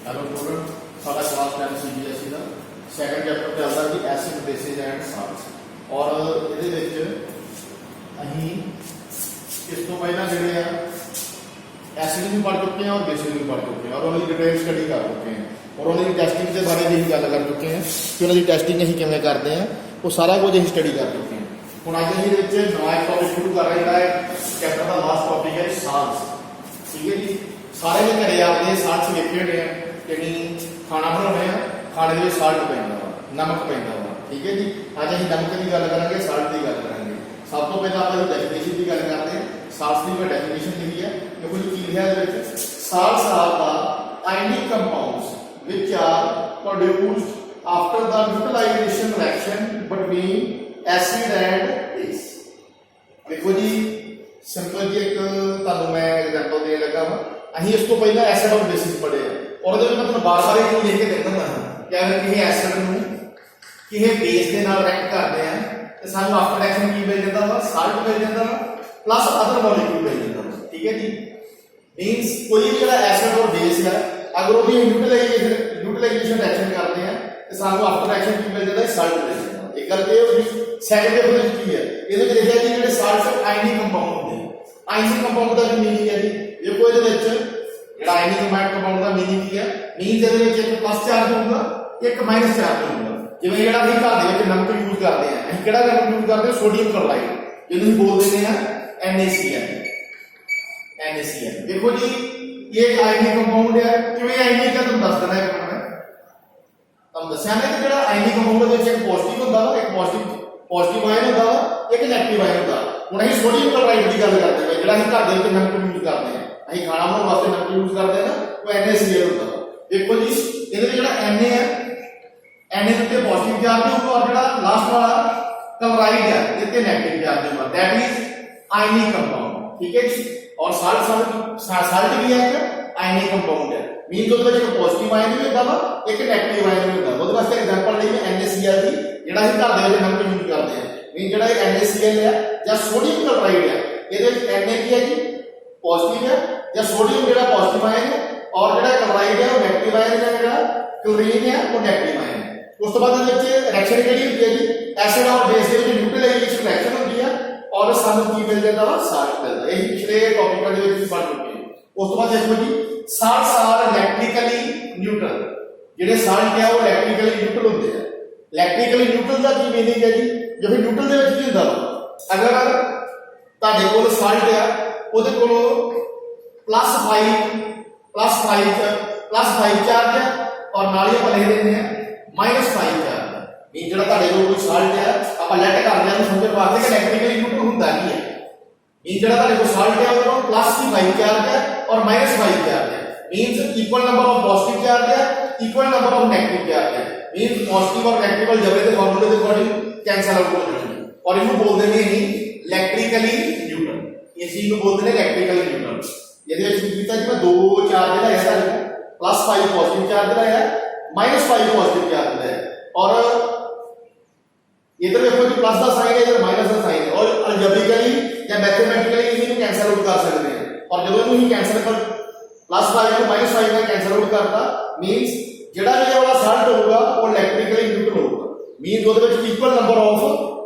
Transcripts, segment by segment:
Hello student साडा class 10 CBSE का second chapter चलता जी एसिड बेसिस एंड साल्ट्स और ये अहीं इस तो पहला जोड़े एसिड भी पढ़ चुके हैं और बेसिस भी पढ़ चुके हैं और उन्होंने डिटेल स्टडी कर चुके हैं और उन्होंने टेस्टिंग के बारे में गल कर चुके हैं कि उन्होंने टेस्टिंग अं किमें करते हैं वो सारा कुछ अं स्टडी कर चुके हैं। हूँ अज अभी नवा एक टॉपिक शुरू कर रहे हैं चैप्टर का लास्ट टॉपिक है साल्ट्स। ठीक है जी, सारे के घरे आपने साल्ट्स वेखे होने हैं कि खाना बनाने खाने में साल्ट पैंदा वा नमक पैंदा वा। ठीक है जी, अज अं नमक की गल करेंगे साल्ट की गल करेंगे। सब तो पहले आप डेफिनेशन की गल करते हैं। साल्ट्स की मैं डेफिनेशन लिखी है देखो जी की लिखा salts are the ionic compounds which are produced after the neutralization reaction between acid and base। देखो जी सिंपल जी एक तुहानू मैं एग्जांपल देने लगा वा। अहीं इस तो पहले एसिड और बेसिस पढ़े और मैं तुहानू बार-बार ये लिख के देता हां कि अगर किसी एसिड नू किसी बेस के नाल रिएक्ट करते हैं तो सानू आफ्टर रिएक्शन की मिल जाता वा साल्ट मिल जाता वा प्लस अदर मॉलिक्यूल मिल जाता वा। ठीक है जी, मींस कोई भी जेड़ा एसिड और बेस है अगर वो यूटिलाइजेशन रिएक्शन करते हैं तो सानू आफ्टर रिएक्शन की मिल जाता है साल्ट मिल जाता है। एक गल ये होगी सेकंड डेफिनेशन की है ਇਹਦੇ ਵਿੱਚ ਲਿਖਿਆ ਜੀ ਜਿਹੜੇ ਸਾਲਟ ਆਇनिक ਕੰਪਾਊਂਡ ਹੁੰਦੇ ਆ। ਆਇनिक ਕੰਪਾਊਂਡ ਦਾ ਕੀ ਮੀਨਿੰਗ ਹੈ ਜੀ ਦੇਖੋ ਇਹਦੇ ਵਿੱਚ ਜਿਹੜਾ ਆਇनिक ਕੰਪਾਊਂਡ ਦਾ ਮੀਨਿੰਗ ਕੀ ਹੈ ਮੀਨਸ ਇਹਦੇ ਵਿੱਚ ਇੱਕ ਪਲੱਸ ਚਾਰਜ ਹੋਊਗਾ ਇੱਕ ਮਾਈਨਸ ਚਾਰਜ ਹੋਊਗਾ। ਜਿਵੇਂ ਜਿਹੜਾ ਅਸੀਂ ਘਰ ਦੇ ਵਿੱਚ ਨਮਕ ਯੂਜ਼ ਕਰਦੇ ਆ ਅਸੀਂ ਕਿਹੜਾ ਨਮਕ ਯੂਜ਼ ਕਰਦੇ ਹਾਂ ਸੋਡੀਅਮ ਕਲੋਰਾਈਡ ਜਿਹਨੂੰ ਬੋਲ ਦਿੰਦੇ ਆ NaCl। देखो जी ये एक आयनिक कंपाउंड है किवें आयनिक है तुम दस देना है तुम दस्या ना कि जेड़ा आयनिक कंपाउंड दे विच एक पॉजिटिव हुंदा वा एक पॉजिटिव आयन हुंदा वा एक नेगेटिव आयन हुंदा। हुण ਅਸੀਂ सोडियम क्लोराइड ਦੀ ਗੱਲ ਕਰਦੇ ਹਾਂ ਜਿਹੜਾ ਅਸੀਂ ਘਰ ਦੇ ਵਿੱਚ ਨਮਕ ਯੂਜ਼ ਕਰਦੇ ਹਾਂ ਅਸੀਂ ਖਾਣਾ ਬਣਾਉਣ ਵਾਸਤੇ ਨਮਕ ਯੂਜ਼ ਕਰਦੇ ਹਾਂ ਨਾ ਉਹ NaCl ਹੁੰਦਾ ਵਾ। ਦੇਖੋ ਜੀ ਇਹਦੇ ਵਿੱਚ ਜਿਹੜਾ Na ਹੈ Na ਦੇ ਉੱਤੇ ਪੋਜ਼ਿਟਿਵ ਚਾਰਜ ਹੋਊਗਾ ਔਰ ਜਿਹੜਾ ਲਾਸਟ ਵਾਲਾ क्लोराइड है ਇਹਦੇ ਤੇ नेगेटिव चार्ज होगा दैट इज आयनिक कंपाउंड। ठीक है जी, और साल्ट भी है आयनिक कंपाउंड है मीन जो एक पॉजिटिव आयन भी होता है एक नेगेटिव आयन भी होता है। ਉਹਦੇ ਵਾਸਤੇ एग्जांपल ਲਈ मैं NaCl ਦੀ ਜਿਹੜਾ ਅਸੀਂ ਘਰ ਦੇ ਵਿੱਚ ਨਮਕ ਯੂਜ਼ ਕਰਦੇ ਹਾਂ मीन ਜਿਹੜਾ ਇਹ NaCl ਹੈ ਜਾਂ ਸੋਡੀਅਮ ਕਲੋਰਾਈਡ ਹੈ ਇਹਦੇ ਵਿੱਚ Na ਕੀ ਹੈ ਜੀ ਪੋਜ਼ਿਟਿਵ ਹੈ ਜਾਂ ਸੋਡੀਅਮ ਜਿਹੜਾ ਪੋਜ਼ਿਟਿਵ ਆयन ਹੈ ਔਰ ਜਿਹੜਾ ਕਲੋਰਾਈਡ ਹੈ ਉਹ ਨੈਗੇਟਿਵ ਆयन ਹੈ ਜਿਹੜਾ ਕਲੋਰੀਨ ਹੈ ਉਹ ਨੈਗੇਟਿਵ ਆयन ਹੈ। ਉਸ ਤੋਂ ਬਾਅਦ ਇਹਦੇ ਵਿੱਚ ਰਿਐਕਸ਼ਨ ਕਿਹੜੀ ਹੁੰਦੀ ਹੈ ਜੀ ਐਸਿਡ ਔਰ ਬੇਸ ਦੇ ਵਿੱਚ ਨਿਊਟਰਲਾਈਜੇਸ਼ਨ ਰਿਐਕਸ਼ਨ ਹੁੰਦੀ ਹੈ और सानू की मिल जाता वा साल्ट मिलता है। यही पिछले टॉपिक दे विच पढ़ चुके हैं। उस तो बाद देखो जी साल्ट्स आर इलेक्ट्रिकली न्यूट्रल। जेडे साल्ट है वो इलेक्ट्रिकली न्यूट्रल होते हैं। इलेक्ट्रिकली न्यूट्रल का की मीनिंग है जी जो भी न्यूट्रल दे विच की हुंदा अगर तुहाडे कोल साल्ट है ओदे कोल +5 चार्ज है और नाल ही अपन लिख देंगे -5 चार्ज। मीन जेड़ा तुहाडे कोल कोई साल्ट है आप लेट कर दिया समझण वास्ते कि इलेक्ट्रिकली न्यूट्रल हुंदा की है। मीन जेड़ा तुहाडे कोल साल्ट है वो +5 चार्ज है और -5 चार्ज है means equal number of positive charge है equal number of negative charge है मींस पॉजिटिव और नेगेटिव अलजेब्रा के फार्मूले के अकॉर्डिंग कैंसिल आउट हो जाएंगे और इनको बोलते हैं ही इलेक्ट्रिकली न्यूट्रल। इस चीज को बोलते हैं इलेक्ट्रिकली न्यूट्रल। यदि इसमें कीता जी मैं दो चार्ज है ऐसा +5 पॉजिटिव चार्ज है -5 पॉजिटिव चार्ज है और इधर देखो जी प्लस का साइन है इधर माइनस का साइन है और अलजेब्रिकली या मैथमेटिकली इन्हें कैंसिल आउट कर सकते हैं। और जब इन्हें कैंसिल कर +5 को -5 में कैंसिल आउट करता मींस जेड़ा भी वाला साल्ट होगा वो इलेक्ट्रिकली न्यूट्रल होगा मींस ਉਹਦੇ ਵਿੱਚ equal number of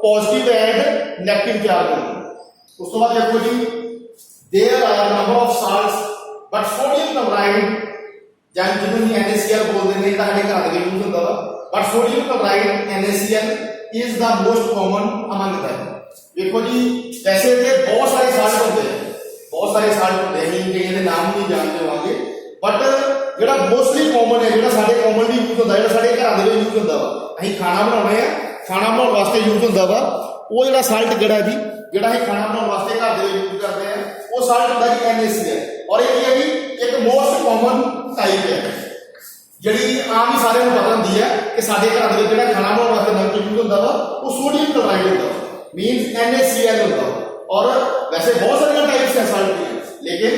positive and negative charge होगा। उस तो बाद देखो जी there are number of salts but sodium chloride ਜਾਂ ਜਿਹਨੂੰ ਹੀ NaCl ਬੋਲਦੇ ਨੇ ਤਾਂ ਸਾਡੇ ਘਰ ਦੇ ਵਿੱਚ ਯੂਜ਼ ਹੁੰਦਾ ਵਾ but sodium chloride NaCl is the most common among them। देखो जी वैसे तो बहुत सारे साल्ट होते हैं बहुत सारे साल्ट होते हैं जिन्हें नाम नहीं जानते होंगे बट जेड़ा मोस्टली कॉमन है जेड़ा साडे कॉमनली यूज होता है जेड़ा साडे घरां दे विच यूज होता वा ਅਸੀਂ ਖਾਣਾ ਬਣਾਉਣੇ ਆ ਖਾਣਾ ਬਣਾਉਣ ਵਾਸਤੇ ਯੂਜ਼ ਹੁੰਦਾ ਵਾ ਉਹ ਜਿਹੜਾ ਸਾਲਟ ਜਿਹੜਾ ਜੀ ਜਿਹੜਾ ਅਸੀਂ ਖਾਣਾ ਬਣਾਉਣ ਵਾਸਤੇ ਘਰ ਦੇ ਵਿੱਚ ਯੂਜ਼ ਕਰਦੇ ਆ ਉਹ ਸਾਲਟ ਹੁੰਦਾ ਜੀ NaCl ਔਰ ਇਹ ਕੀ ਹੈ ਜੀ ਇੱਕ ਮੋਸਟ ਕਾਮਨ ਟਾਈਪ ਹੈ ਜਿਹੜੀ ਆਮ ਹੀ ਸਾਰਿਆਂ ਨੂੰ ਪਤਾ ਹੁੰਦੀ ਹੈ ਕਿ ਸਾਡੇ ਘਰਾਂ ਦੇ ਵਿੱਚ ਜਿਹੜਾ ਖਾਣਾ ਬਣਾਉਣ ਵਾਸਤੇ ਨਮਕ ਯੂਜ਼ ਹੁੰਦਾ ਵਾ ਉਹ ਸੋਡੀਅਮ ਕਲੋਰਾਈਡ ਹੁੰਦਾ ਵਾ मींस NaCl ਹੁੰਦਾ ਵਾ। और वैसे बहुत सारी टाइप्स है साल्ट दी लेकिन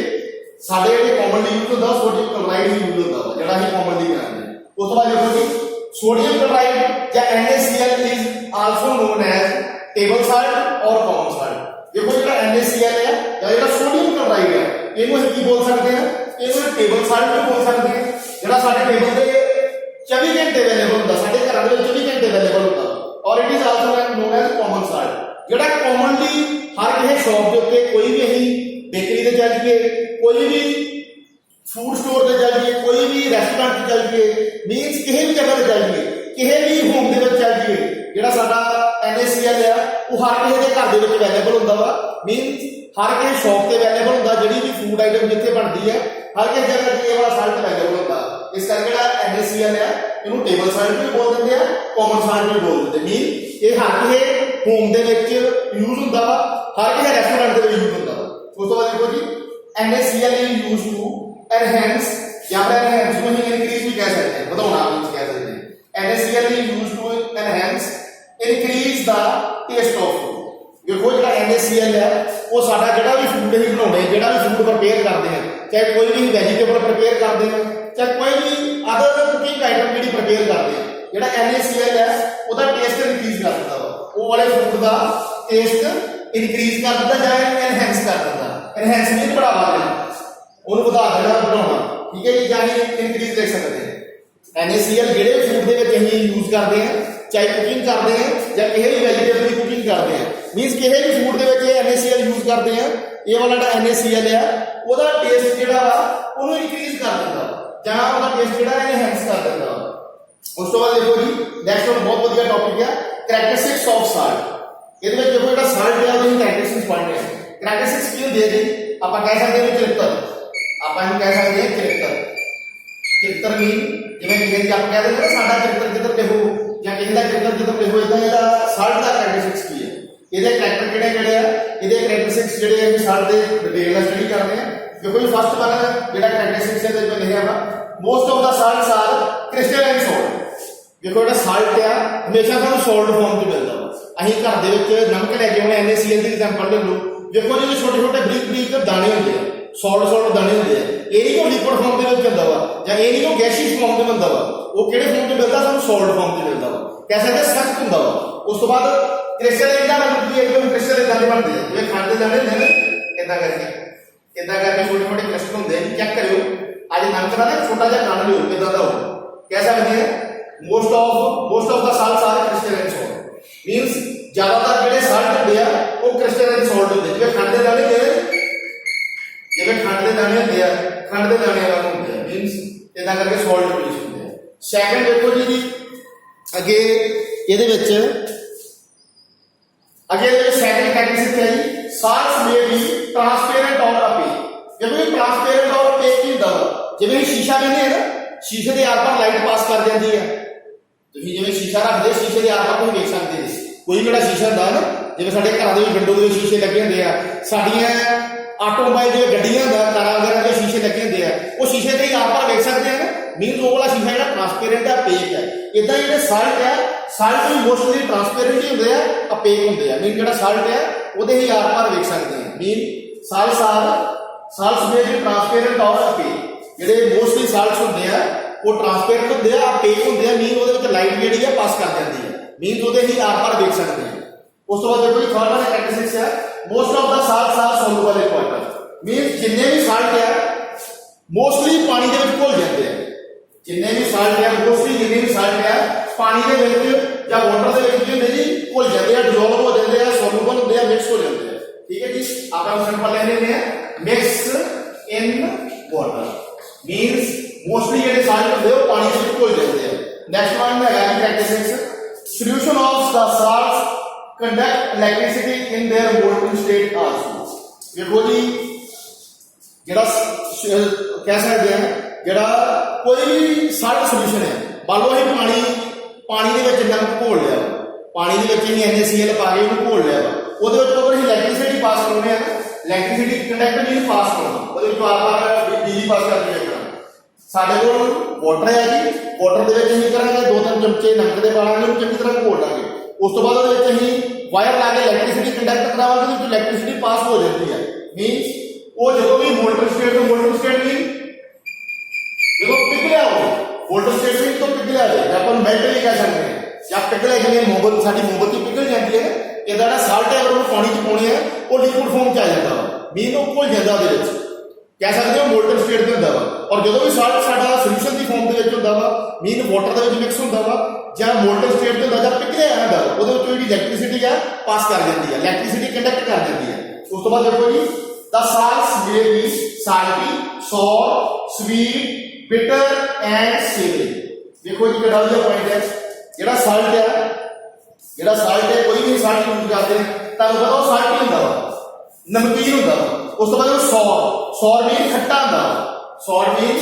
ਸਾਡੇ ਜਿਹੜੇ ਕਾਮਨਲੀ ਯੂਜ਼ ਹੁੰਦਾ ਸੋਡੀਅਮ ਕਲੋਰਾਈਡ ਹੀ ਯੂਜ਼ ਹੁੰਦਾ ਵਾ ਜਿਹੜਾ ਅਸੀਂ ਕਾਮਨਲੀ ਕਰਦੇ ਹਾਂ। ਉਸ ਤੋਂ ਬਾਅਦ ਦੇਖੋ ਜੀ ਸੋਡੀਅਮ ਕਲੋਰਾਈਡ ਜਾਂ NaCl is also non as table salt ਔਰ ਕਾਮਨ ਸਾਲਟ। देखो ਜਿਹੜਾ NaCl है या ਜਿਹੜਾ सोडियम क्लोराइड है ਇਹਨੂੰ ਅਸੀਂ ਕੀ ਬੋਲ ਸਕਦੇ ਹਾਂ ਇਹਨੂੰ ਟੇਬਲ ਸਾਲਟ ਵੀ ਬੋਲ ਸਕਦੇ ਹਾਂ। ਜਿਹੜਾ ਸਾਡੇ ਟੇਬਲ ਤੇ 24 ਘੰਟੇ ਅਵੇਲੇਬਲ ਹੁੰਦਾ, ਸਾਡੇ ਘਰਾਂ ਦੇ ਵਿੱਚ 24 ਘੰਟੇ ਅਵੇਲੇਬਲ ਹੁੰਦਾ, ਔਰ it is also non as common salt. ਜਿਹੜਾ ਕਾਮਨਲੀ ਹਰ ਕਿਸੇ ਸ਼ੌਪ ਦੇ ਉੱਤੇ, ਕੋਈ ਵੀ ਅਸੀਂ ਬੇਕਰੀ ਤੇ ਚੱਲ ਜਾਈਏ, ਕੋਈ ਵੀ ਫੂਡ ਸਟੋਰ ਤੇ ਚੱਲ ਜਾਈਏ, ਕੋਈ ਵੀ ਰੈਸਟੋਰੈਂਟ ਤੇ ਚੱਲ ਜਾਈਏ, ਮੀਨਸ ਕਿਸੇ ਵੀ ਜਗ੍ਹਾ ਤੇ ਚੱਲ ਜਾਈਏ, ਕਿਸੇ ਵੀ ਹੋਮ ਦੇ ਵਿੱਚ ਚੱਲ ਜਾਈਏ, ਜਿਹੜਾ ਸਾਡਾ NaCl ਆ ਉਹ ਹਰ ਕਿਸੇ ਦੇ ਘਰ ਦੇ ਵਿੱਚ ਅਵੇਲੇਬਲ ਹੁੰਦਾ ਵਾ। ਮੀਨਸ ਹਰ ਕਿਸੇ ਸ਼ੌਪ ਤੇ ਅਵੇਲੇਬਲ ਹੁੰਦਾ, ਜਿਹੜੀ ਵੀ ਫੂਡ ਆਈਟਮ ਜਿੱਥੇ ਬਣਦੀ ਹੈ ਹਰ ਕਿਸੇ ਜਗ੍ਹਾ ਤੇ ਇਹ ਵਾਲਾ ਸਾਲਟ ਅਵੇਲੇਬਲ ਹੁੰਦਾ। ਇਸ ਕਰਕੇ ਜਿਹੜਾ NaCl ਆ ਇਹਨੂੰ ਟੇਬਲ ਸਾਲਟ ਵੀ ਬੋਲ ਦਿੰਦੇ ਆ, ਕਾਮਨ ਸਾਲਟ ਵੀ ਬੋਲ ਦਿੰਦੇ। ਮੀਨ ਇਹ ਹਰ ਕਿਸੇ ਹੋਮ ਦੇ ਵਿੱਚ ਯੂਜ਼ ਹੁੰਦਾ ਵਾ, ਹਰ ਕਿਸੇ ਰੈਸਟੋਰੈਂਟ ਦੇ ਵਿੱਚ ਯੂਜ਼ ਹੁੰਦਾ ਵਾ। ਉਸ ਤੋਂ ਬਾਅਦ ਦੇਖੋ ਜੀ NaCl is used to enhance ਜਾਂ ਫਿਰ enhance ਨੂੰ ਹੀ increase ਵੀ ਕਹਿ ਸਕਦੇ ਹਾਂ, ਵਧਾਉਣਾ ਵੀ ਕਹਿ ਸਕਦੇ ਹਾਂ। NaCl is used to enhance increase the taste of food। ਦੇਖੋ ਜਿਹੜਾ NaCl ਹੈ ਉਹ ਸਾਡਾ ਜਿਹੜਾ ਵੀ ਫੂਡ ਅਸੀਂ ਬਣਾਉਂਦੇ, ਜਿਹੜਾ ਵੀ ਫੂਡ ਪ੍ਰਪੇਅਰ ਕਰਦੇ ਹਾਂ, ਚਾਹੇ ਕੋਈ ਵੀ ਵੈਜੀਟੇਬਲ ਪ੍ਰਪੇਅਰ ਕਰਦੇ ਹਾਂ, ਚਾਹੇ ਕੋਈ ਵੀ ਅਦਰ ਕੁਕਿੰਗ ਆਈਟਮ ਜਿਹੜੀ ਪ੍ਰਪੇਅਰ ਕਰਦੇ ਹਾਂ, ਜਿਹੜਾ NaCl ਹੈ ਉਹਦਾ ਟੇਸਟ ਇਨਕਰੀਜ਼ ਕਰ ਦਿੰਦਾ ਵਾ, ਉਹ ਵਾਲੇ ਫੂਡ ਦਾ ਟੇਸਟ ਇਨਕਰੀਜ਼ ਕਰ ਦਿੰਦਾ ਜਾਂ ਐਨਹੈਂਸ ਕਰ ਦਿੰਦਾ। ਐਨਹੈਂਸ ਮੀਨ बढ़ावा ਦੇਣਾ, ਉਹਨੂੰ ਵਧਾ ਦੇਣਾ, ਬਣਾਉਣਾ, ਠੀਕ ਹੈ ਜੀ, ਜਾਂ ਇਨਕਰੀਜ਼ ਦੇਖ ਸਕਦੇ ਹਾਂ। NaCl ਜਿਹੜੇ ਫੂਡ ਦੇ ਵਿੱਚ ਅਸੀਂ ਯੂਜ਼ ਕਰਦੇ ਹਾਂ, ਚਾਹੇ ਕੁਕਿੰਗ ਕਰਦੇ ਹਾਂ ਜਾਂ ਕਿਸੇ ਵੀ ਵੈਜੀਟੇਬਲ ਦੀ ਕੁਕਿੰਗ ਕਰਦੇ ਹਾਂ, ਮੀਨਸ ਕਿਸੇ ਵੀ ਫੂਡ ਦੇ ਵਿੱਚ ਇਹ NaCl ਯੂਜ਼ ਕਰਦੇ ਹਾਂ, ਇਹ ਵਾਲਾ ਜਿਹੜਾ NaCl ਆ ਉਹਦਾ ਟੇਸਟ ਜਿਹੜਾ ਵਾ ਉਹਨੂੰ ਇਨਕਰੀਜ਼ ਕਰ ਦਿੰਦਾ ਜਾਂ ਉਹਦਾ ਟੇਸਟ ਜਿਹੜਾ ਐਨਹੈਂਸ ਕਰ ਦਿੰਦਾ। ਉਸ ਤੋਂ ਬਾਅਦ ਦੇਖੋ ਜੀ ਨੈਕਸਟ one ਬਹੁਤ ਵਧੀਆ ਟੌਪਿਕ ਹੈ ਕਰੈਕਟਰਿਸਟਿਕਸ ਆਫ ਸਾਲਟ। ਇਹਦੇ ਵਿੱਚ ਦੇਖੋ ਜਿਹੜਾ ਸਾਲਟ ਹੈ ਉਹਦੀ ਕਰੈਕਟਰਿਸਟਿਕਸ ਪੜ੍ਹਨੇ ਆ। ਕਰੈਕਟਰਿਸਟਿਕਸ ਕੀ ਹੁੰਦੀ ਹੈ ਜੀ? ਆਪਾਂ ਕਹਿ ਸਕਦੇ ਹਾਂ ਚਰਿੱਤਰ, ਆਪਾਂ ਇਹਨੂੰ ਕਹਿ ਸਕਦੇ ਹਾਂ ਚਰਿੱਤਰ। ਚਰਿੱਤਰ ਮੀਨ ਜਿਵੇਂ ਕਿ ਆਪਾਂ ਕਹਿ ਦਿੰਦੇ ਨਾ ਸਾਡਾ ਚਰਿੱਤਰ ਕਿੱਧਰ ਤੇ ਹੋ ਜਾਂ ਕਿਸੇ ਦਾ ਚਰਿੱਤਰ ਕਿੱਧਰ ਤੇ ਹੋ, ਇਦਾਂ ਇਹਦਾ ਸਾਲਟ ਦਾ ਕਰੈਕਟਰਿਸਟਿਕਸ ਕੀ ਹੈ, ਇਹਦੇ ਕਰੈਕਟਰ ਕਿਹੜੇ ਆ, ਇਹਦੇ ਕਰੈਕਟਰਿਸਟਿਕਸ ਜਿਹੜੇ ਅਸੀਂ ਸਾਲਟ ਦੇ ਡਿਟੇਲ ਨਾਲ ਸਟੱਡੀ ਕਰਦੇ ਹਾਂ। ਦੇਖੋ ਜੀ ਫਸਟ ਵਾਲਾ ਜਿਹੜਾ ਕਰੈਕਟਰਿਸਟਿਕਸ ਇਹਦੇ ਵਿੱਚ ਲਿਖਿਆ ਵਾ most of the salts R ਕ੍ਰਿਸਟਲਾਈਨ ਸੌਲਟ। ਦੇਖੋ ਜਿਹੜਾ ਸਾਲਟ ਆ ਹਮੇਸ਼ਾ ਸਾਨੂੰ ਸੌਲਟ ਫਾਰਮ 'ਚ ਮਿਲਦਾ ਵਾ। ਅਸੀਂ ਘਰ ਦੇ ਵਿੱਚ ਨਮਕ ਲੈ ਕੇ ਆਉਣੇ, NaCl ਦੀ ਐਗਜ਼ਾਮਪਲ ਲੈ ਲਓ। ਦੇਖੋ ਜਿਹੜੇ ਛੋਟੇ ਛੋਟੇ ਬਰੀਕ ਬਰੀਕ ਦਾਣੇ ਹੁੰਦੇ ਆ, ਸੌਲਟ ਦਾਣੇ ਹੁੰਦੇ ਆ, ਇਹ ਨਹੀਂ ਕੋਈ ਲਿਕੁਇਡ ਫਾਰਮ ਦੇ ਵਿੱਚ ਹੁੰਦਾ ਵਾ ਜਾਂ ਇਹ ਨਹੀਂ ਕੋਈ ਗੈਸੀਅਸ ਫਾਰਮ 'ਚ ਮਿਲਦਾ ਵਾ। ਉਹ ਕਿਹੜੇ ਫਾਰਮ 'ਚ ਮਿਲਦਾ? ਸਾਨੂੰ ਸੌਲਟ ਫਾਰਮ 'ਚ ਮਿਲਦਾ ਵਾ, ਕਹਿ ਸਕਦੇ ਸਖਤ ਹੁੰਦਾ ਵਾ। ਉਸ ਤੋਂ ਬਾਅਦ ਕ੍ਰਿਸਟਲਾਈਨ ਦਾ ਮਤਲਬ ਕੀ ਹੈ? ਜਿਵੇਂ ਕ੍ਰਿਸਟਲ ਇਦਾਂ ਦੇ ਬਣਦੇ ਆ, ਜਿਵੇਂ ਖੰਡ ਦੇ ਦਾਣੇ ਹੁੰਦੇ ਨੇ ਇਦਾਂ ਕਰਕੇ ਛੋਟੇ ਛੋਟੇ ਕ੍ਰਿਸਟਲ ਹੁੰਦੇ ਆ। ਚੈੱਕ ਕਰਿਓ ਅੱਜ ਨਮਕ ਦਾ ਨਾ ਛੋਟਾ ਜਿਹਾ ਕਣ ਲਿਓ ਕਿਦਾਂ ਦਾ ਹੋਊ। ਕਹਿ ਸਕਦੇ ਆ most of the salts are crystalline salt means ਜ਼ਿਆਦਾਤਰ ਜਿਹੜੇ ਸਾਲਟ ਹੁੰਦੇ ਆ ਉਹ ਕ੍ਰਿਸਟਲਾਈਨ ਸਾਲਟ ਹੁੰਦੇ। ਜਿਵੇਂ ਖੰਡ ਦੇ ਦਾਣੇ ਹੁੰਦੇ ਆ, ਖੰਡ ਦੇ ਦਾਣੇ ਵਾਲਾ ਹੁੰਦੇ ਆ, ਮੀਨਸ ਇਦਾਂ ਕਰਕੇ ਸਾਲਟ ਬੇਸ ਹੁੰਦੇ ਆ। ਸੈਕੰਡ ਦੇਖੋ ਜੀ ਅੱਗੇ ਇਹਦੇ ਵਿੱਚ ਸੈਕੰਡ ਕਰੈਕਟਰਿਸਟਿਕ ਹੈ ਜੀ ਸਾਲਟਸ ਮੇ ਬੀ ਟ੍ਰਾਂਸਪੇਰੈਂਟ ਔਰ ਅਪੇਕ। ਜਿਵੇਂ ਟ੍ਰਾਂਸਪੇਰੈਂਟ ਔਰ ਅਪੇਕ ਕੀ ਹੁੰਦਾ ਵਾ? ਜਿਵੇਂ ਸ਼ੀਸ਼ਾ ਕਹਿੰਦੇ ਆ ਨਾ, ਸ਼ੀਸ਼ੇ ਦੇ ਆਰ-ਪਾਰ ਲਾਈਟ ਪਾਸ ਕਰ ਜਾਂਦੀ ਹੈ। ਤੁਸੀਂ ਜਿਵੇਂ ਸ਼ੀਸ਼ਾ ਰੱਖਦੇ, ਸ਼ੀਸ਼ੇ ਦੇ ਆਰ-ਪਾਰ ਤੁਸੀਂ ਵੇਖ ਸਕਦੇ ਜੀ। ਕੋਈ ਜਿਹੜਾ ਸ਼ੀਸ਼ਾ ਹੁੰਦਾ ਨਾ, ਜਿਵੇਂ ਸਾਡੇ ਘਰਾਂ ਦੇ ਵਿੱਚ ਵਿੰਡੋ ਦੇ ਵਿੱਚ ਸ਼ੀਸ਼ੇ ਲੱਗੇ ਹੁੰਦੇ ਆ, ਸਾਡੀਆਂ ਆਟੋਮੋਬਾਈਲ ਦੀਆਂ ਗੱਡੀਆਂ ਦਾ ਕਾਰਾਂ ਵਗੈਰਾ ਦੇ ਸ਼ੀਸ਼ੇ ਲੱਗੇ ਹੁੰਦੇ ਆ, ਉਹ ਸ਼ੀਸ਼ੇ ਤੇ ਹੀ ਆਰ-ਪਾਰ ਵੇਖ ਸਕਦੇ ਆ ਨਾ। ਮੀਨਸ ਉਹ ਵਾਲਾ ਸ਼ੀਸ਼ਾ ਜਿਹੜਾ ਟ੍ਰਾਂਸਪੇਰੈਂਟ ਹੈ, ਅਪੇਕ ਹੈ। ਇਦਾਂ ਜਿਹੜੇ ਸਾਲਟ ਹੈ, ਸਾਲਟ ਵੀ ਮੋਸਟਲੀ ਟ੍ਰਾਂਸਪੇਰੈਂਟ ਹੀ ਹੁੰਦੇ ਆ, ਅਪੇਕ ਹੁੰਦੇ ਆ। ਮੀਨ ਜਿਹੜਾ ਸਾਲਟ ਹੈ ਉਹਦੇ ਹੀ ਆਰ-ਪਾਰ ਵੇਖ ਸਕਦੇ ਆ। ਮੀਨ ਸਾਲਟਸ ਮੇ ਬੀ ਟ੍ਰਾਂਸਪੇਰੈਂਟ ਔਰ ਅਪੇਕ। ਜਿਹੜੇ ਮੋਸਟਲੀ ਸਾਲਟਸ ਹੁੰਦੇ ਆ ਉਹ ਟ੍ਰਾਂਸਪੇਰੈਂਟ ਹੁੰਦੇ ਆ, ਅਪੇਕ ਹੁੰਦੇ ਆ। ਮੀਨ ਉਹਦੇ ਵਿੱਚ ਲਾਈਟ ਜਿਹੜੀ ਆ ਪਾਸ ਕਰ ਜਾਂਦੀ ਹੈ, ਮੀਨ ਉਹਦੇ ਹੀ ਆਰ-ਪਾਰ ਵੇਖ ਸਕਦੇ ਆ। ਉਸ ਤੋਂ ਬਾਅਦ ਦੇਖੋ ਜੀ ਥਰਡ ਵਾਲਾ ਕਰੈਕਟਰਿਸਟਿਕਸ ਹੈ most of the salts are soluble in water. Mean ਜਿੰਨੇ ਵੀ ਸਾਲਟ ਆ ਮੋਸਟਲੀ ਪਾਣੀ ਦੇ ਵਿੱਚ ਘੁਲ ਜਾਂਦੇ ਆ। ਜਿੰਨੇ ਵੀ ਸਾਲਟ ਆ ਪਾਣੀ ਦੇ ਵਿੱਚ ਜਾਂ ਵਾਟਰ ਦੇ ਵਿੱਚ ਹੁੰਦੇ ਜੀ ਘੁਲ ਜਾਂਦੇ ਆ, ਡਿਸੋਲਵ ਹੋ ਜਾਂਦੇ ਆ, ਸੋਲੂਬਲ ਹੁੰਦੇ ਆ, ਮਿਕਸ ਹੋ ਜਾਂਦੇ ਆ। ਠੀਕ ਹੈ ਜੀ, ਆਪਾਂ ਸਿੰਪਲ ਲੈ ਲੈਂਦੇ ਆ ਮਿਕਸ ਇਨ ਵਾਟਰ। ਮੀਨਸ ਮੋਸਟਲੀ ਜਿਹੜੇ ਸਾਲਟ ਹੁੰਦੇ ਉਹ ਪਾਣੀ ਦੇ ਵਿੱਚ ਘੁਲ ਜਾਂਦੇ ਆ। ਨੈਕਸਟ ਵਨ ਹੈਗਾ ਜੀ characteristics solution of the salts conduct electricity in their molten state also. ਦੇਖੋ ਜੀ ਜਿਹੜਾ ਕਹਿ ਸਕਦੇ ਆ ਜਿਹੜਾ ਕੋਈ ਵੀ ਸਾਲਟ ਸੋਲੂਸ਼ਨ ਹੈ, ਮੰਨ ਲਓ ਅਸੀਂ ਪਾਣੀ ਦੇ ਵਿੱਚ ਨਮਕ ਘੋਲ ਲਿਆ, ਪਾਣੀ ਦੇ ਵਿੱਚ ਅਸੀਂ NaCl ਪਾ ਕੇ ਉਹਨੂੰ ਘੋਲ ਲਿਆ ਵਾ, ਉਹਦੇ ਵਿੱਚ ਅਗਰ ਅਸੀਂ ਇਲੈਕਟ੍ਰਿਸਿਟੀ ਪਾਸ ਕਰਾਉਂਦੇ ਆ, ਇਲੈਕਟ੍ਰਿਸਿਟੀ ਕੰਡਕਟਰ ਨਹੀਂ ਪਾਸ ਕਰਨਾ, ਉਹਦੇ ਵਿੱਚ ਆਰ-ਪਾਰ ਬਿਜਲੀ ਪਾਸ ਕਰਨੀ ਹੈ। ਸਾਡੇ ਕੋਲ ਵਾਟਰ ਹੈ ਜੀ, ਵਾਟਰ ਦੇ ਵਿੱਚ ਅਸੀਂ ਕਰਾਂਗੇ 2-3 ਚਮਚੇ ਨਮਕ ਦੇ ਪਾਵਾਂਗੇ, ਉਹਨੂੰ ਚੰਗੀ ਤਰ੍ਹਾਂ ਘੋਲ ਲਾਂਗੇ। ਉਸ ਤੋਂ ਬਾਅਦ ਉਹਦੇ ਵਿੱਚ ਅਸੀਂ ਵਾਇਰ ਲਾ ਕੇ ਇਲੈਕਟ੍ਰਿਸਿਟੀ ਕੰਡਕਟ ਕਰਾਵਾਂਗੇ, ਉਹਦੇ ਵਿੱਚ ਇਲੈਕਟ੍ਰਿਸਿਟੀ ਪਾਸ ਹੋ ਜਾਂਦੀ ਹੈ। ਮੀਨਸ ਉਹ ਜਦੋਂ ਵੀ ਮੋਲਟਨ ਸਟੇਟ ਤੋਂ ਮੋਲਟਨ ਸਟੇਟ ਵੀ ਜਦੋਂ ਪਿਘਲਿਆ ਹੋਵੇ, ਮੋਲਟਨ ਸਟੇਟ ਵੀ ਤੋਂ ਪਿਘਲਿਆ ਹੋਵੇ, ਆਪਾਂ ਮੈਲਟ ਵੀ ਕਹਿ ਸਕਦੇ ਹਾਂ, ਜਾਂ ਪਿਘਲਿਆ ਜਿਵੇਂ ਸਾਡੀ ਮੋਮਬੱਤੀ ਪਿਘਲ ਜਾਂਦੀ ਹੈ। ਇਹਦਾ ਜਿਹੜਾ ਸਾਲਟ ਹੈ ਅਗਰ ਉਹਨੂੰ ਪਾਣੀ 'ਚ ਪਾਉਣੇ ਆ ਉਹ ਲਿਕੁਇਡ ਫਾਰਮ 'ਚ ਆ ਜਾਂਦਾ ਵਾ, ਮੀਨ ਉਹ ਘੁਲ ਜਾਂਦਾ ਉਹਦੇ ਵਿੱਚ। कह सकते हो मोल्टन स्टेट में होंगे वा। और जो भी साल्ट साडा सोल्यूशन की फॉर्म के होंगे वा मीन वाटर के मिक्स होंगे वा ਜਾਂ मोल्टन स्टेट में होंगे पिघलिया होंगे वो इलैक्ट्रिसिटी है पास कर जाती है इलैक्ट्रिसिटी कंडक्ट कर जाती है। उस तो बाद देखो जी the salts may be salty sour sweet bitter and savoury. देखो जी कितना वधिया पॉइंट है ਜਿਹੜਾ ਸਾਲਟ ਹੈ कोई भी साल्ट यूज करते हैं ਤੁਹਾਨੂੰ ਪਤਾ ਉਹ ਸਾਲਟ ਹੀ ਹੁੰਦਾ ਵਾ ਨਮਕੀਨ ਹੁੰਦਾ ਵਾ। ਉਸ ਤੋਂ ਬਾਅਦ ਸੌਰ ਮੀਨ ਖੱਟਾ ਹੁੰਦਾ ਵਾ ਸੌਰ ਮੀਨ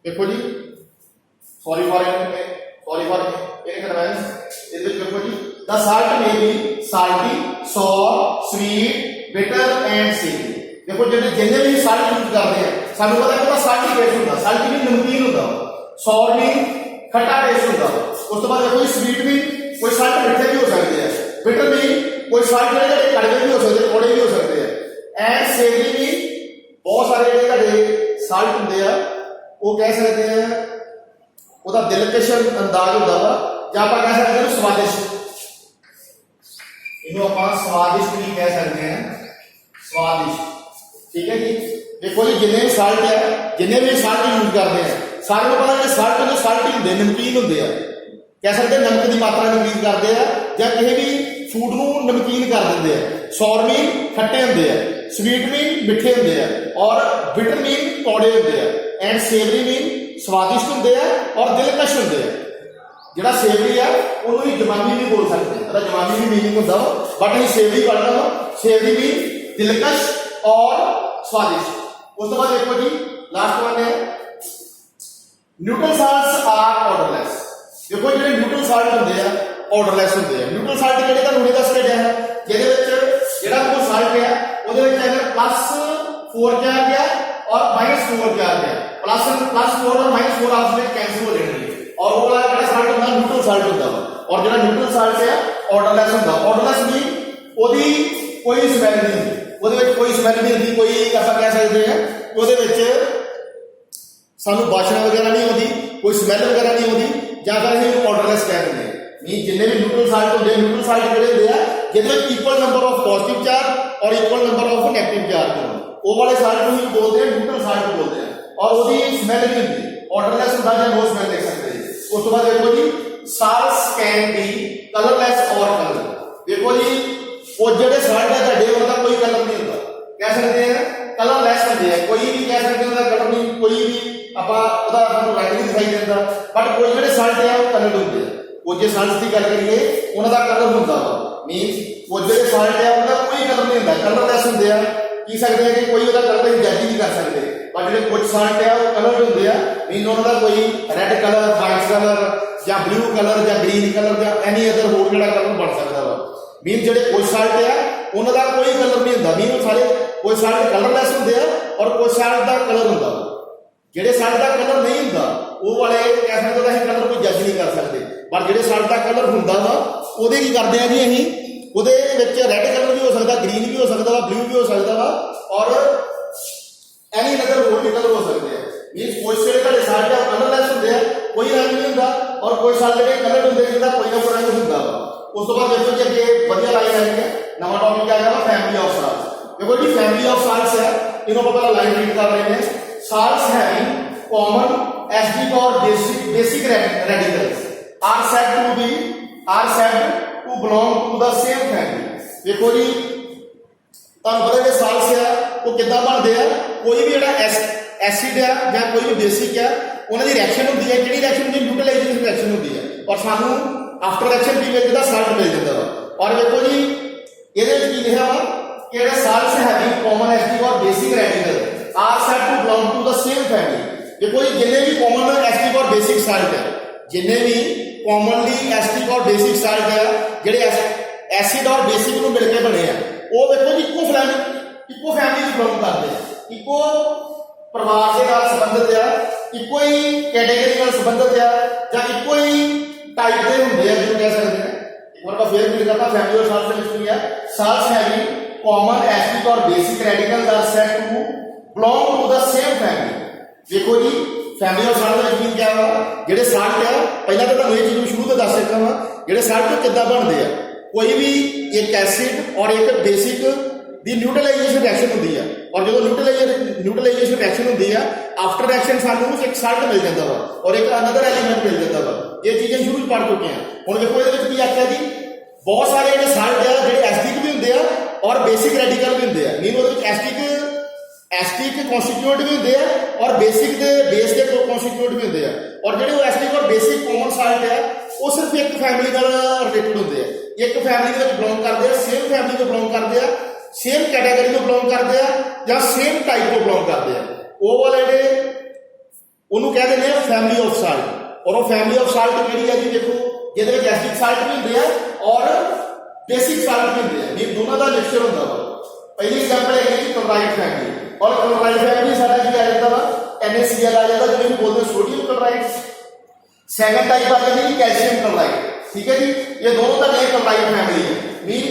देखो जी सॉरी फॉर इनकन्वेंस देखो जी the salt may be salty sour sweet bitter and savoury. देखो जिन्हें भी साल्ट यूज करते हैं सानू पता है साल्टी टेस्ट होता साल्टी भी नमकीन होता सॉर भी खट्टा टेस्ट होता। उस तो बाद देखो स्वीट भी कोई साल्ट मिठे भी हो सकते हैं बिटर भी कोई साल्ट कड़वे भी हो सकते कौड़े भी हो सकते हैं एंड सेवरी भी बहुत सारे साल्ट होंगे वो कह सकते हैं ਉਹਦਾ ਦਿਲਕਸ਼ ਅੰਦਾਜ਼ ਹੁੰਦਾ ਵਾ ਜਾਂ ਆਪਾਂ ਕਹਿ ਸਕਦੇ ਹਾਂ ਸਵਾਦਿਸ਼ਟ ਇਹਨੂੰ ਆਪਾਂ ਸਵਾਦਿਸ਼ਟ ਵੀ ਕਹਿ ਸਕਦੇ ਹਾਂ ਸਵਾਦਿਸ਼ਟ। ठीक है जी देखो जी जिन्हें साल्ट है जिन्हें भी साल्ट यूज करते हैं सारे को पता है साल्ट जो साल्ट ही होंगे नमकीन होंगे कह सकते हैं नमक की मात्रा नमकीन करते हैं या किसी भी फूड ਨੂੰ नमकीन कर देंगे हैं। सौर मीन खट्टे होंगे हैं स्वीट मीन मिठे होंगे हैं और बिटर मीन कौड़े होंगे हैं एंड सेवरी मीन स्वादिष्ट होंगे हैं और दिलकश होंगे हैं। ਜਿਹੜਾ ਸੇਵਰੀ ਆ ਉਹਨੂੰ ਹੀ ਜਵਾਨੀ ਵੀ ਬੋਲ ਸਕਦੇ ਆ ਜਵਾਨੀ ਵੀ मीनिंग ਹੁੰਦਾ ਵਾ बट ਅਸੀਂ ਸੇਵਰੀ ਪੜ੍ਹਨਾ ਵਾ ਸੇਵਰੀ ਵੀ दिलकश और स्वादिष्ट। उस तो बाद देखो जी लास्ट वन है न्यूट्रल साल्ट्स आर ऑर्डरलेस। देखो जो न्यूट्रल साल्ट होंगे आ ऑर्डरलेस होंगे आ न्यूट्रल साल्ट ਜਿਹੜੇ ਤੁਹਾਨੂੰ ਹੁਣੇ ਦੱਸ ਕੇ ਗਿਆ ਹੈ ਜਿਹਦੇ ਵਿੱਚ ਜਿਹੜਾ ਕੋਈ ਸਾਲਟ ਹੈ ਉਹਦੇ ਵਿੱਚ ਅਗਰ +4 ਕਿਆ ਗਿਆ और -4 किया गया +4 और -4 आपस में कैंसिल हो जाएंगे और वो वाला ਜਿਹੜਾ ਸਾਲਟ ਹੁੰਦਾ न्यूट्रल साल्ट ਹੁੰਦਾ ਵਾ और ਜਿਹੜਾ न्यूट्रल साल्ट है ऑर्डरलेस ਹੁੰਦਾ ऑर्डरलेस ਵੀ ਉਹਦੀ ਕੋਈ ਸਮੈਲ ਨਹੀਂ ਹੁੰਦੀ ਉਹਦੇ ਵਿੱਚ ਕੋਈ ਸਮੈਲ ਨਹੀਂ ਹੁੰਦੀ ਕੋਈ ਆਪਾਂ ਕਹਿ ਸਕਦੇ ਹਾਂ ਉਹਦੇ ਵਿੱਚ ਸਾਨੂੰ ਬਾਸ਼ਨਾ ਵਗੈਰਾ ਨਹੀਂ ਆਉਂਦੀ ਕੋਈ ਸਮੈਲ ਵਗੈਰਾ ਨਹੀਂ ਆਉਂਦੀ ਜਾਂ ਫਿਰ ਅਸੀਂ ऑर्डरलेस ਕਹਿ ਦਿੰਦੇ ਹਾਂ ਨਹੀਂ ਜਿੰਨੇ ਵੀ न्यूट्रल साल्ट ਹੁੰਦੇ न्यूट्रल साल्ट ਜਿਹੜੇ ਹੁੰਦੇ ਆ ਜਿਹਦੇ ਵਿੱਚ equal number of positive charge ਔਰ equal number of negative charge ਹੋਣ ਉਹ ਵਾਲੇ ਸਾਲਟ ਨੂੰ ਹੀ ਬੋਲਦੇ ਆ न्यूट्रल साल्ट बोलते हैं और ਉਹਦੀ ਸਮੈਲ ਨਹੀਂ ਹੁੰਦੀ ऑर्डरलेस ਹੁੰਦਾ ਜਾਂ ਨੋ ਸਮੈਲ ਦੇਖ ਸਕਦੇ ਜੀ। ਉਸ ਤੋਂ ਬਾਅਦ ਦੇਖੋ ਜੀ ਸਾਲਟਸ ਕੈਨ ਬੀ ਕਲਰਲੈਸ ਔਰ ਕਲਰ। ਦੇਖੋ ਜੀ ਉਹ ਜਿਹੜੇ ਸਾਲਟ ਹੈ ਤੁਹਾਡੇ ਉਹਨਾਂ ਦਾ ਕੋਈ ਕਲਰ ਨਹੀਂ ਹੁੰਦਾ ਕਹਿ ਸਕਦੇ ਆ ਕਲਰਲੈਸ ਹੁੰਦੇ ਆ ਕੋਈ ਵੀ ਕਹਿ ਸਕਦੇ ਉਹਦਾ ਕਲਰ ਨਹੀਂ ਕੋਈ ਵੀ ਆਪਾਂ ਉਹਦਾ ਸਾਨੂੰ ਰੰਗ ਨਹੀਂ ਦਿਖਾਈ ਦਿੰਦਾ ਬਟ ਕੋਈ ਜਿਹੜੇ ਸਾਲਟ ਆ ਉਹ ਕਲਰਡ ਹੁੰਦੇ ਆ। ਉਹ ਜੇ ਸਾਲਟਸ ਦੀ ਗੱਲ ਕਰੀਏ ਉਹਨਾਂ ਦਾ ਕਲਰ ਹੁੰਦਾ ਵਾ ਮੀਨਸ ਉਹ ਜਿਹੜੇ ਸਾਲਟ ਆ ਉਹਦਾ ਕੋਈ ਕਲਰ ਨਹੀਂ ਹੁੰਦਾ ਕਲਰਲੈਸ ਹੁੰਦੇ ਆ ਕੀ ਸਕਦੇ ਆ ਕਿ ਕੋਈ ਉਹਦਾ ਕਲਰ ਅਸੀਂ ਜੱਜ ਨਹੀਂ ਕਰ ਸਕਦੇ ਪਰ ਜਿਹੜੇ ਕੁਝ ਸਾਲਟ ਆ ਉਹ ਕਲਰਡ ਹੁੰਦੇ ਆ ਮੀਨ ਉਹਨਾਂ ਦਾ ਕੋਈ ਰੈੱਡ ਕਲਰ ਵਾਈਟ ਕਲਰ ਜਾਂ ਬਲੂ ਕਲਰ ਜਾਂ ਗ੍ਰੀਨ ਕਲਰ ਜਾਂ ਐਨੀ ਅਦਰ ਹੋਰ ਜਿਹੜਾ ਕਲਰ ਬਣ ਸਕਦਾ ਵਾ ਮੀਨ ਜਿਹੜੇ ਕੁਝ ਸਾਲਟ ਆ ਉਹਨਾਂ ਦਾ ਕੋਈ ਕਲਰ ਨਹੀਂ ਹੁੰਦਾ ਮੀਨ ਉਹ ਸਾਰੇ ਕੋਈ ਸਾਲਟ ਕਲਰਲੈਸ ਹੁੰਦੇ ਆ ਔਰ ਕੋਈ ਸਾਲਟ ਦਾ ਕਲਰ ਹੁੰਦਾ ਜਿਹੜੇ ਸਾਲਟ ਦਾ ਕਲਰ ਨਹੀਂ ਹੁੰਦਾ ਉਹ ਵਾਲੇ ਕਹਿ ਸਕਦੇ ਅਸੀਂ ਕਲਰ ਕੋਈ ਜੱਜ ਨਹੀਂ ਕਰ ਸਕਦੇ ਪਰ ਜਿਹੜੇ ਸਾਲਟ ਦਾ ਕਲਰ ਹੁੰਦਾ ਵਾ ਉਹਦੇ ਕੀ ਕਰਦੇ ਆ ਜੀ ਅਸੀਂ ਉਹਦੇ ਵਿੱਚ ਰੈੱਡ ਕਲਰ ਵੀ ਹੋ ਸਕਦਾ ਗ੍ਰੀਨ ਵੀ ਹੋ ਸਕਦਾ ਵਾ ਬਲੂ ਵੀ ਹੋ ਸਕਦਾ ਵਾ ਔਰ ਐਨੀ ਅਦਰ ਹੋਰ ਵੀ ਕਲਰ ਹੋ ਸਕਦੇ ਆ ਮੀਨਸ ਕੋਈ ਜਿਹੜੇ ਤੁਹਾਡੇ ਸਾਲਟ ਆ ਕਲਰਲੈਸ ਹੁੰਦੇ ਆ ਕੋਈ ਰੰਗ ਨਹੀਂ ਹੁੰਦਾ ਔਰ ਕੋਈ ਸਾਲਟ ਜਿਹੜੇ ਕਲਰ ਹੁੰਦੇ ਜਿਹਦਾ ਕੋਈ ਨਾ ਕੋਈ ਰੰਗ ਹੁੰਦਾ ਵਾ। ਉਸ ਤੋਂ ਬਾਅਦ ਦੇਖੋ ਜੀ ਅੱਗੇ ਵਧੀਆ ਲਾਈਨ ਆਈ ਹੈ ਨਵਾਂ ਟੌਪਿਕ ਆ ਗਿਆ ਫੈਮਿਲੀ ਆਫ ਸਾਲਟਸ। ਦੇਖੋ ਜੀ ਫੈਮਿਲੀ ਆਫ ਸਾਲਟਸ ਹੈ ਇਹਨੂੰ ਆਪਾਂ ਪਹਿਲਾਂ ਲਾਈਨ ਰੀਡ ਕਰ ਰਹੇ ਨੇ ਸਾਲਟਸ having common acidic or basic radicals are said to belong to the same family। देखो जी ਤੁਹਾਨੂੰ ਪਤਾ ਜਿਹੜੇ ਸਾਲਟਸ ਆ ਉਹ ਕਿੱਦਾਂ ਬਣਦੇ ਆ ਕੋਈ ਵੀ ਜਿਹੜਾ ਐਸਿਡ ਆ ਜਾਂ ਕੋਈ ਵੀ ਬੇਸਿਕ ਆ ਉਹਨਾਂ ਦੀ ਰਿਐਕਸ਼ਨ ਹੁੰਦੀ ਹੈ ਜਿਹੜੀ ਰਿਐਕਸ਼ਨ ਹੁੰਦੀ ਨਿਊਟਰਲਾਈਜ਼ੇਸ਼ਨ ਰਿਐਕਸ਼ਨ ਹੁੰਦੀ ਹੈ ਔਰ ਸਾਨੂੰ ਆਫਟਰ ਰਿਐਕਸ਼ਨ ਕੀ ਮਿਲ ਜਾਂਦਾ ਸਾਲਟ ਮਿਲ ਜਾਂਦਾ ਵਾ। ਔਰ ਦੇਖੋ ਜੀ ਇਹਦੇ ਵਿੱਚ ਕੀ ਲਿਖਿਆ ਵਾ ਕਿ ਜਿਹੜੇ ਸਾਲਟਸ ਹੈਵਿੰਗ ਕਾਮਨ ਐਸਿਡਿਕ ਔਰ basic radical are said to belong to the same family. ਦੇਖੋ ਜੀ ਜਿੰਨੇ ਵੀ ਕਾਮਨ ਐਸਿਡਿਕ ਔਰ ਬੇਸਿਕ ਸਾਲਟ ਹੈ ਜਿੰਨੇ ਵੀ ਕਾਮਨਲੀ ਐਸਿਡਿਕ ਔਰ ਬੇਸਿਕ ਸਾਲਟ ਹੈ ਜਿਹੜੇ ਐਸਿਡ ਔਰ ਬੇਸਿਕ ਨੂੰ ਮਿਲ ਕੇ ਬਣੇ ਆ ਉਹ ਦੇਖੋ ਜੀ ਇੱਕੋ ਫੈਮਿਲੀ ਚ ਬਿਲੋਂਗ ਕਰਦੇ ਆ ਇੱਕੋ ਪਰਿਵਾਰ ਦੇ ਨਾਲ ਸੰਬੰਧਿਤ ਆ ਇੱਕੋ ਹੀ ਕੈਟੇਗਰੀ ਨਾਲ ਸੰਬੰਧਿਤ ਆ ਜਾਂ ਇੱਕੋ ਹੀ टाइप के होंगे जो कह सकते हैं। एक बार फिर रिपीट करता, फैमिली ऑफ साल्ट्स लिखी हुई है, साल्ट्स हैविंग कॉमन एसिडिक और basic radicals are said to belong to the same family. देखो जी फैमिली ऑफ साल्ट का मीन क्या हुआ, जेडे साल्ट है पहला तो ये चीज शुरू तो दस सकता वा, जेडे साल्ट किद्दां बनते हैं। कोई भी एक एसिड और एक बेसिक दी न्यूट्रलाइजेशन रिएक्शन होती है, और जो न्यूट्रलाइजेशन रिएक्शन होती है आफ्टर रिएक्शन सानू एक साल्ट मिल जाता वा और एक अनदर एलिमेंट मिल जाता वा। ये चीजें शुरू पढ़ चुके हैं। हुण देखो ये की आख्या जी बहुत सारे जो साल्ट है जो एसिडिक भी होंगे और बेसिक रेडिकल भी होंगे। मीन वो एसिडिक कॉन्स्टिट्यूएंट भी होंगे और बेसिक के बेस के कॉन्स्टिट्यूएंट भी होंगे। और जो एसिडिक और बेसिक कॉमन साल्ट है वो सिर्फ एक फैमिली का रिलेटेड होंगे, एक फैमिली के बिलोंग करते हैं, सेम फैमिली को बिलोंग करते हैं, सेम कैटेगरी को बिलोंग करते हैं या सेम टाइप को बिलोंग करते हैं। वो वाले उन्होंने कह देते हैं फैमिली ऑफ साल्ट। और वो फैमिली ऑफ साल्ट केड़ी है जी, देखो जिहदे विच एसिडिक साल्ट भी होंगे और बेसिक साल्ट भी होंगे, ये दोनों का मिक्सचर होंदा वा। पहली एग्जांपल है जी क्लोराइड फैमिली, और क्लोराइड फैमिली साडा की आ जाता वा NaCl आ जाता, जिन्हें बोलते हैं सोडियम क्लोराइड। सेकंड टाइप आ जाती है कैल्शियम क्लोराइड, ठीक है जी। ये दोनों का एक क्लोराइड फैमिली है। मीन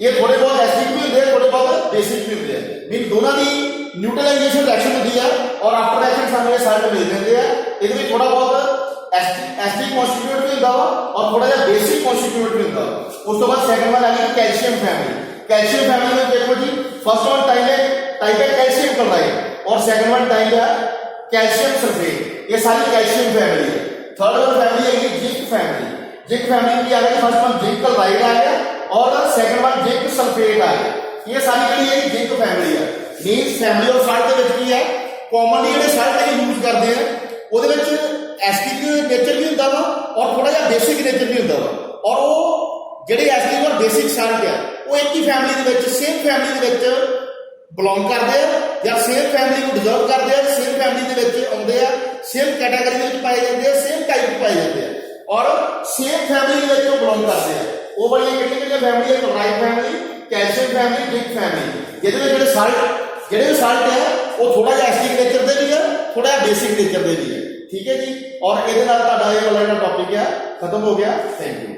ये थोड़े बहुत एसिडिक भी होंगे, थोड़े बहुत बेसिक भी होंगे। मीन दोनों की न्यूट्रलाइजेशन रिएक्शन होती है और आफ्टर रिएक्शन सानू ये साल्ट मिल जाते हैं। इहदे थोड़ा बहुत एसिडिक कॉन्स्टिट्यूएंट भी होंदा वा और थोड़ा जिहा बेसिक कॉन्स्टिट्यूएंट भी होंदा वा। उस तो बाद सेकंड वन आ गई कैल्शियम फैमिली। कैल्शियम फैमिली में देखो जी फर्स्ट वन टाइप है कैल्शियम क्लोराइड और सेकंड वन टाइप है कैल्शियम सल्फेट। ये सारी कैल्शियम फैमिली है। थर्ड वन फैमिली है जिंक फैमिली। जिंक फैमिली की आ गई, फर्स्ट वन जिंक क्लोराइड आ गया और सेकंड वन जिंक सल्फेट आ गया। ये सारी कड़ी है जिंक फैमिली है। मींस फैमिली ऑफ साल्ट के विच की है कॉमनली जो साल्ट है यूज करते हैं ਉਹਦੇ ਵਿੱਚ एसिडिक नेचर भी होंदा वा और थोड़ा जिहा बेसिक नेचर भी होंदा वा। और वो ਜਿਹੜੇ एसिडिक और बेसिक साल्ट है वो एक ही फैमिली ਦੇ ਵਿੱਚ सेम फैमिली ਦੇ ਵਿੱਚ बिलोंग करते हैं या सेम फैमिली को डिजर्व करते हैं, सेम फैमिली ਦੇ ਵਿੱਚ ਆਉਂਦੇ ਆ, सेम कैटेगरी ਦੇ ਵਿੱਚ ਪਾਏ ਜਾਂਦੇ ਆ, सेम टाइप पाए जाते हैं और सेम फैमिली ਦੇ ਵਿੱਚ बिलोंग करते हैं। वो वाली किहड़ियां फैमिली है, chloride family, calcium family, zinc family. ਜਿਹਦੇ ਵਿੱਚ ਜਿਹੜੇ साल्ट है वो थोड़ा जिहा एसिडिक नेचर ਦੇ भी है, थोड़ा जिहा बेसिक नेचर ਦੇ भी है, ठीक है जी। और ये टॉपिक है खत्म हो गया। Thank you.